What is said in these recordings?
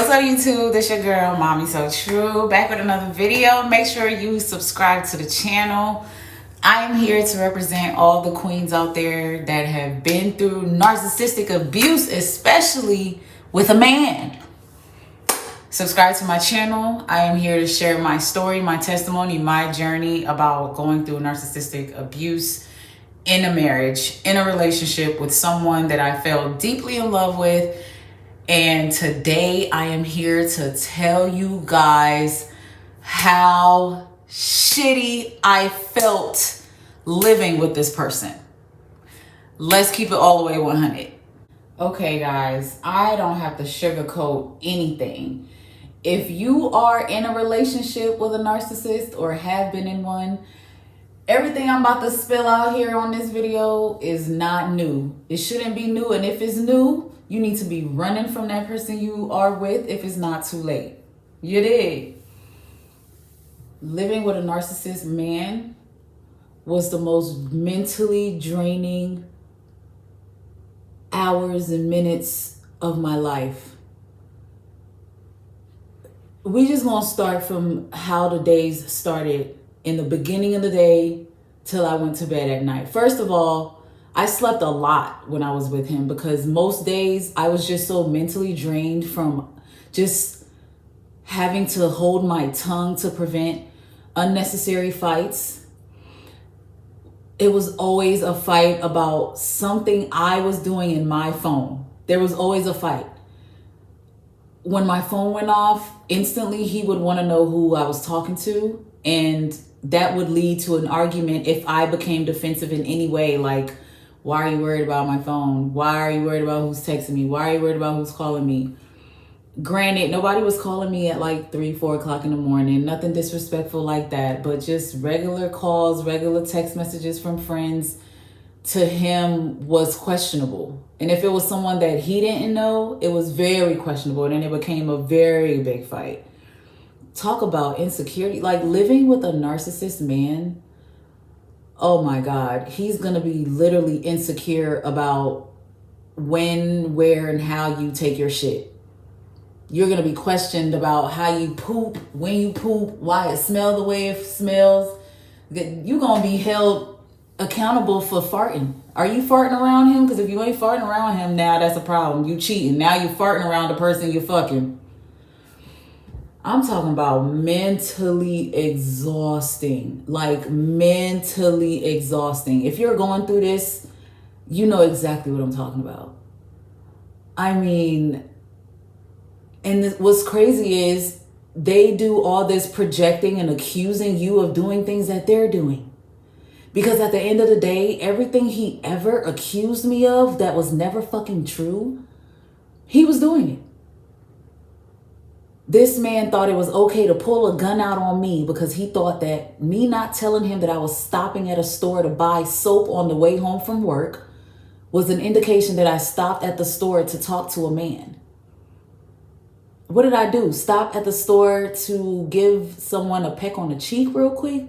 What's up, YouTube? This your girl, Mommy So True, back with another video. Make sure you subscribe to the channel. I am here to represent all the queens out there that have been through narcissistic abuse, especially with a man. Subscribe to my channel. I am here to share my story, my testimony, my journey about going through narcissistic abuse in a marriage, in a relationship with someone that I fell deeply in love with. And today I am here to tell you guys how shitty I felt living with this person. Let's keep it all the way 100. Okay, guys, I don't have to sugarcoat anything. If you are in a relationship with a narcissist or have been in one, everything I'm about to spill out here on this video is not new. It shouldn't be new. And if it's new, you need to be running from that person you are with if it's not too late. You dig? Living with a narcissist man was the most mentally draining hours and minutes of my life. We just gonna start from how the days started in the beginning of the day till I went to bed at night. First of all, I slept a lot when I was with him because most days I was just so mentally drained from just having to hold my tongue to prevent unnecessary fights. It was always a fight about something I was doing in my phone. There was always a fight. When my phone went off, instantly he would want to know who I was talking to, and that would lead to an argument if I became defensive in any way, like, why are you worried about my phone? Why are you worried about who's texting me? Why are you worried about who's calling me? Granted, nobody was calling me at like 3, 4 o'clock in the morning. Nothing disrespectful like that, but just regular calls, regular text messages from friends to him was questionable. And if it was someone that he didn't know, it was very questionable. And then it became a very big fight. Talk about insecurity. Like living with a narcissist man, oh my God, he's going to be literally insecure about when, where, and how you take your shit. You're going to be questioned about how you poop, when you poop, why it smells the way it smells. You're going to be held accountable for farting. Are you farting around him? Because if you ain't farting around him, now that's a problem. You cheating. Now you're farting around the person you're fucking. I'm talking about mentally exhausting, like mentally exhausting. If you're going through this, you know exactly what I'm talking about. I mean, and what's crazy is they do all this projecting and accusing you of doing things that they're doing. Because at the end of the day, everything he ever accused me of that was never fucking true, he was doing it. This man thought it was okay to pull a gun out on me because he thought that me not telling him that I was stopping at a store to buy soap on the way home from work was an indication that I stopped at the store to talk to a man. What did I do? Stop at the store to give someone a peck on the cheek real quick?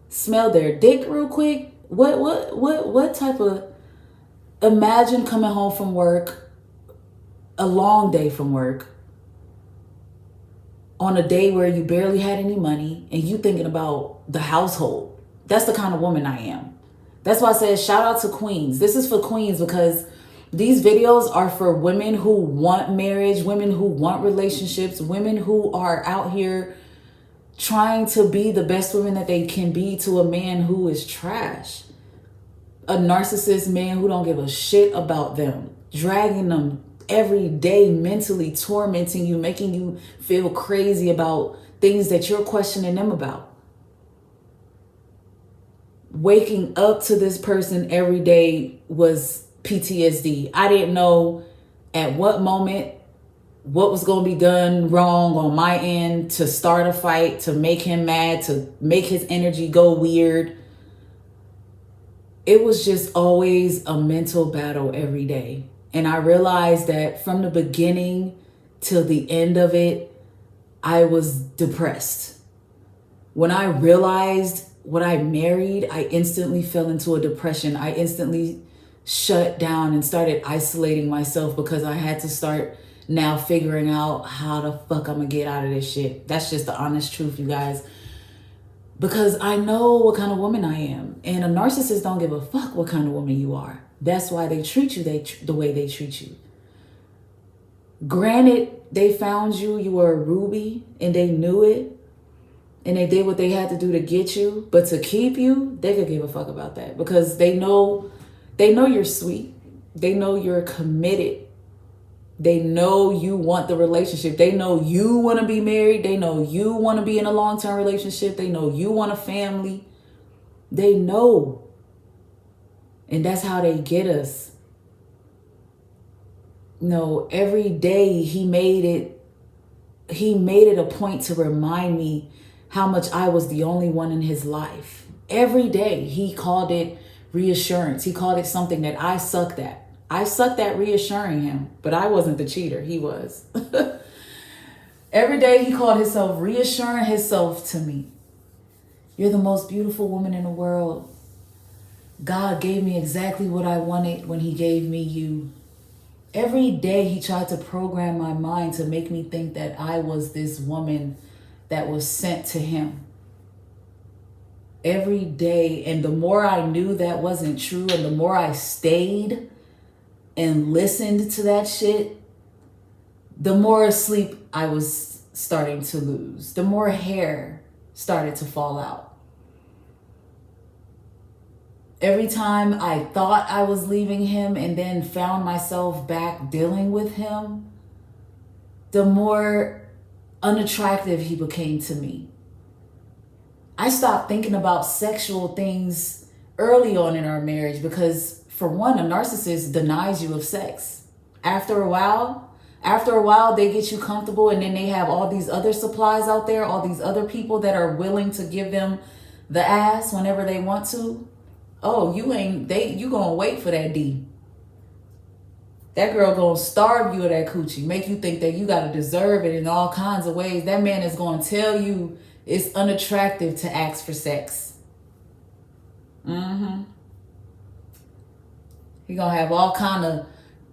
Smell their dick real quick? What type of... Imagine coming home from work, a long day from work, on a day where you barely had any money and you thinking about the household. That's the kind of woman I am. That's why I said shout out to queens. This is for queens because these videos are for women who want marriage, women who want relationships, women who are out here trying to be the best women that they can be to a man who is trash. A narcissist man who don't give a shit about them, dragging them every day, mentally tormenting you, making you feel crazy about things that you're questioning them about. Waking up to this person every day was PTSD. I didn't know at what moment what was going to be done wrong on my end to start a fight, to make him mad, to make his energy go weird. It was just always a mental battle every day. And I realized that from the beginning till the end of it, I was depressed. When I realized what I married, I instantly fell into a depression. I instantly shut down and started isolating myself because I had to start now figuring out how the fuck I'm gonna get out of this shit. That's just the honest truth, you guys. Because I know what kind of woman I am. And a narcissist don't give a fuck what kind of woman you are. That's why they treat you the way they treat you. Granted, they found you, you were a ruby, and they knew it. And they did what they had to do to get you. But to keep you, they could give a fuck about that. Because they know you're sweet. They know you're committed. They know you want the relationship. They know you want to be married. They know you want to be in a long-term relationship. They know you want a family. They know. And that's how they get us. No, every day he made it a point to remind me how much I was the only one in his life. Every day he called it reassurance. He called it something that I sucked at. I sucked at reassuring him, but I wasn't the cheater. He was. Every day he called himself reassuring himself to me. You're the most beautiful woman in the world. God gave me exactly what I wanted when he gave me you. Every day he tried to program my mind to make me think that I was this woman that was sent to him. Every day. And the more I knew that wasn't true, and the more I stayed and listened to that shit, the more sleep I was starting to lose. The more hair started to fall out. Every time I thought I was leaving him and then found myself back dealing with him, the more unattractive he became to me. I stopped thinking about sexual things early on in our marriage because, for one, a narcissist denies you of sex. After a while, they get you comfortable, and then they have all these other supplies out there, all these other people that are willing to give them the ass whenever they want to. Oh, you gonna wait for that D. That girl gonna starve you of that coochie, make you think that you gotta deserve it in all kinds of ways. That man is gonna tell you it's unattractive to ask for sex. He gonna have all kind of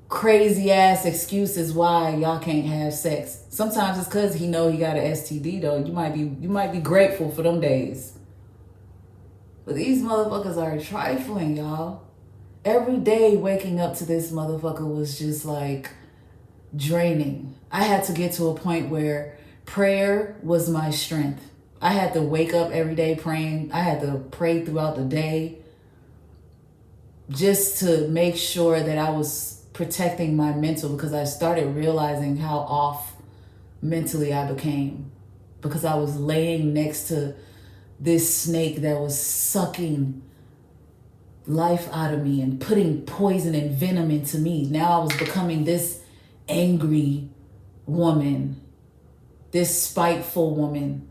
crazy ass excuses why y'all can't have sex. Sometimes it's cause he know he got an STD though. You might be grateful for them days. But these motherfuckers are trifling, y'all. Every day waking up to this motherfucker was just like draining. I had to get to a point where prayer was my strength. I had to wake up every day praying. I had to pray throughout the day just to make sure that I was protecting my mental, because I started realizing how off mentally I became because I was laying next to this snake that was sucking life out of me and putting poison and venom into me. Now I was becoming this angry woman, this spiteful woman.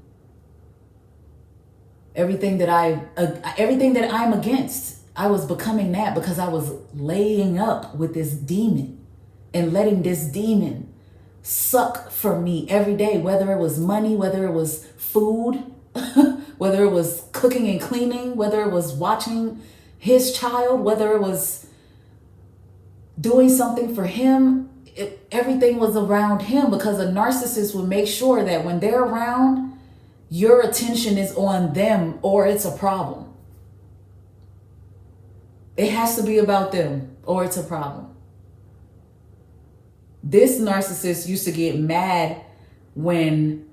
Everything that I'm against, I was becoming that because I was laying up with this demon and letting this demon suck from me every day, whether it was money, whether it was food, whether it was cooking and cleaning, whether it was watching his child, whether it was doing something for him. Everything was around him, because a narcissist will make sure that when they're around, your attention is on them or it's a problem. It has to be about them or it's a problem. This narcissist used to get mad when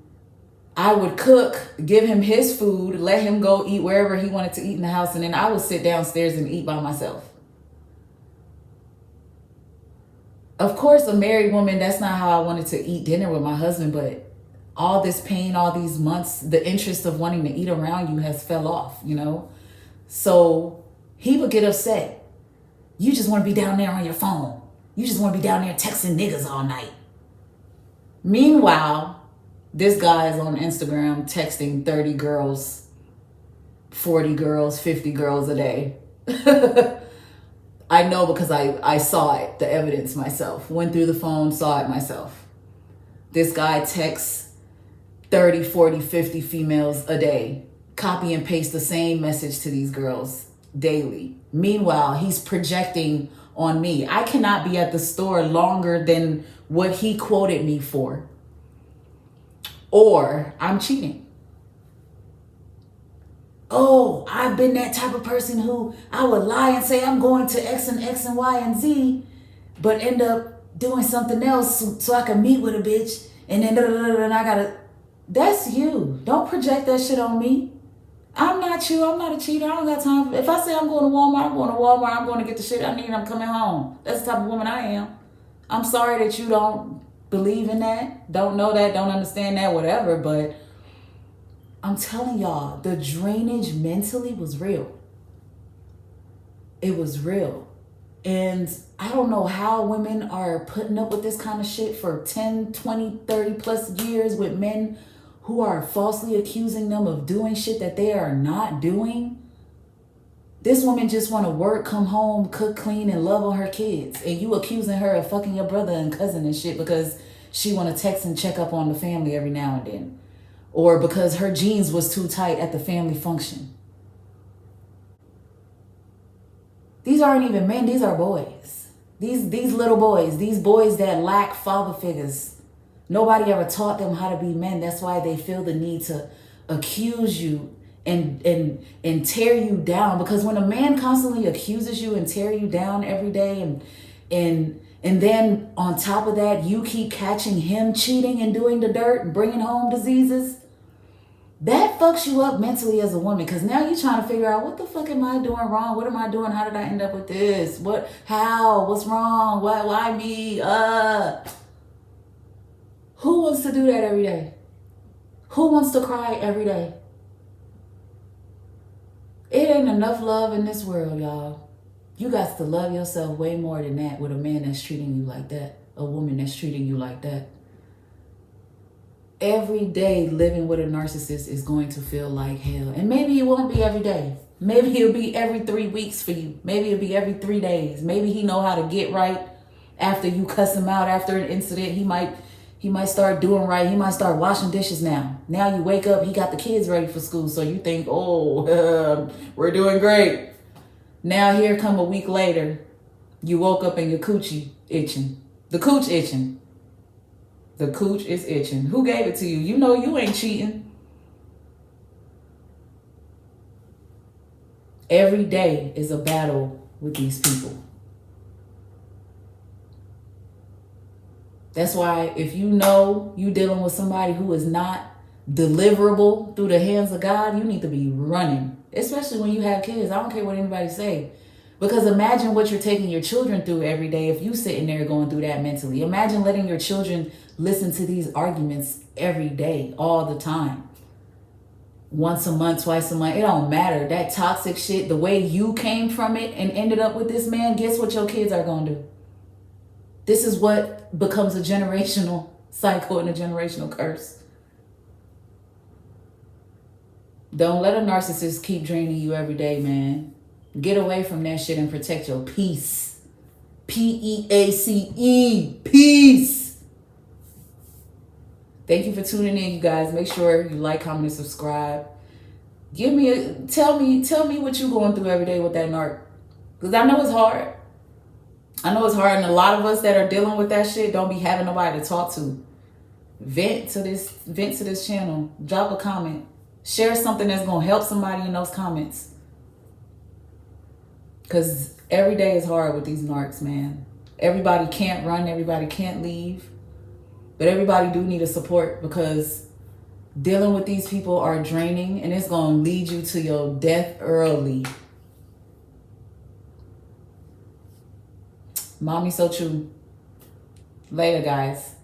I would cook, give him his food, let him go eat wherever he wanted to eat in the house, and then I would sit downstairs and eat by myself. Of course, a married woman, that's not how I wanted to eat dinner with my husband, but all this pain, all these months, the interest of wanting to eat around you has fell off, you know? So he would get upset. You just want to be down there on your phone. You just want to be down there texting niggas all night. Meanwhile, this guy is on Instagram texting 30 girls, 40 girls, 50 girls a day. I know because I saw it, the evidence myself. Went through the phone, saw it myself. This guy texts 30, 40, 50 females a day. Copy and paste the same message to these girls daily. Meanwhile, he's projecting on me. I cannot be at the store longer than what he quoted me for. Or I'm cheating. Oh, I've been that type of person who I would lie and say I'm going to X and Y and Z, but end up doing something else so I can meet with a bitch, and then and I gotta. That's you. Don't project that shit on me. I'm not you. I'm not a cheater. I don't got time. If I say I'm going to Walmart, I'm going to Walmart. I'm going to get the shit I need. I'm coming home. That's the type of woman I am. I'm sorry that you don't believe in that, don't know that, don't understand that, whatever, but I'm telling y'all, the drainage mentally was real. It was real. And I don't know how women are putting up with this kind of shit for 10, 20, 30 plus years with men who are falsely accusing them of doing shit that they are not doing. This woman just want to work, come home, cook, clean, and love on her kids. And you accusing her of fucking your brother and cousin and shit because she want to text and check up on the family every now and then. Or because her jeans was too tight at the family function. These aren't even men, these are boys. These little boys, these boys that lack father figures. Nobody ever taught them how to be men. That's why they feel the need to accuse you and tear you down. Because when a man constantly accuses you and tear you down every day, and then on top of that, you keep catching him cheating and doing the dirt and bringing home diseases, that fucks you up mentally as a woman. Because now you're trying to figure out, what the fuck am I doing wrong? What am I doing? How did I end up with this? How? What's wrong? Why me? Who wants to do that every day? Who wants to cry every day? It ain't enough love in this world, y'all. You got to love yourself way more than that with a man that's treating you like that, a woman that's treating you like that. Every day living with a narcissist is going to feel like hell. And maybe it won't be every day. Maybe it'll be every 3 weeks for you. Maybe it'll be every 3 days. Maybe he know how to get right after you cuss him out after an incident. He might start doing right. He might start washing dishes now. Now you wake up, he got the kids ready for school. So you think, we're doing great. Now here come a week later, you woke up and your coochie itching. The cooch itching. The cooch is itching. Who gave it to you? You know you ain't cheating. Every day is a battle with these people. That's why if you know you dealing with somebody who is not deliverable through the hands of God, you need to be running. Especially when you have kids. I don't care what anybody say. Because imagine what you're taking your children through every day if you sitting there going through that mentally. Imagine letting your children listen to these arguments every day, all the time. Once a month, twice a month, it don't matter. That toxic shit, the way you came from it and ended up with this man, guess what your kids are going to do? This is what becomes a generational cycle and a generational curse. Don't let a narcissist keep draining you every day, man. Get away from that shit and protect your peace. P-E-A-C-E. Peace. Thank you for tuning in, you guys. Make sure you like, comment, and subscribe. Tell me what you're going through every day with that narc. Because I know it's hard. I know it's hard, and a lot of us that are dealing with that shit don't be having nobody to talk to. Vent to this channel. Drop a comment. Share something that's going to help somebody in those comments. Because every day is hard with these narcs, man. Everybody can't run. Everybody can't leave. But everybody do need a support, because dealing with these people are draining, and it's going to lead you to your death early. Mommy so true. Later, guys.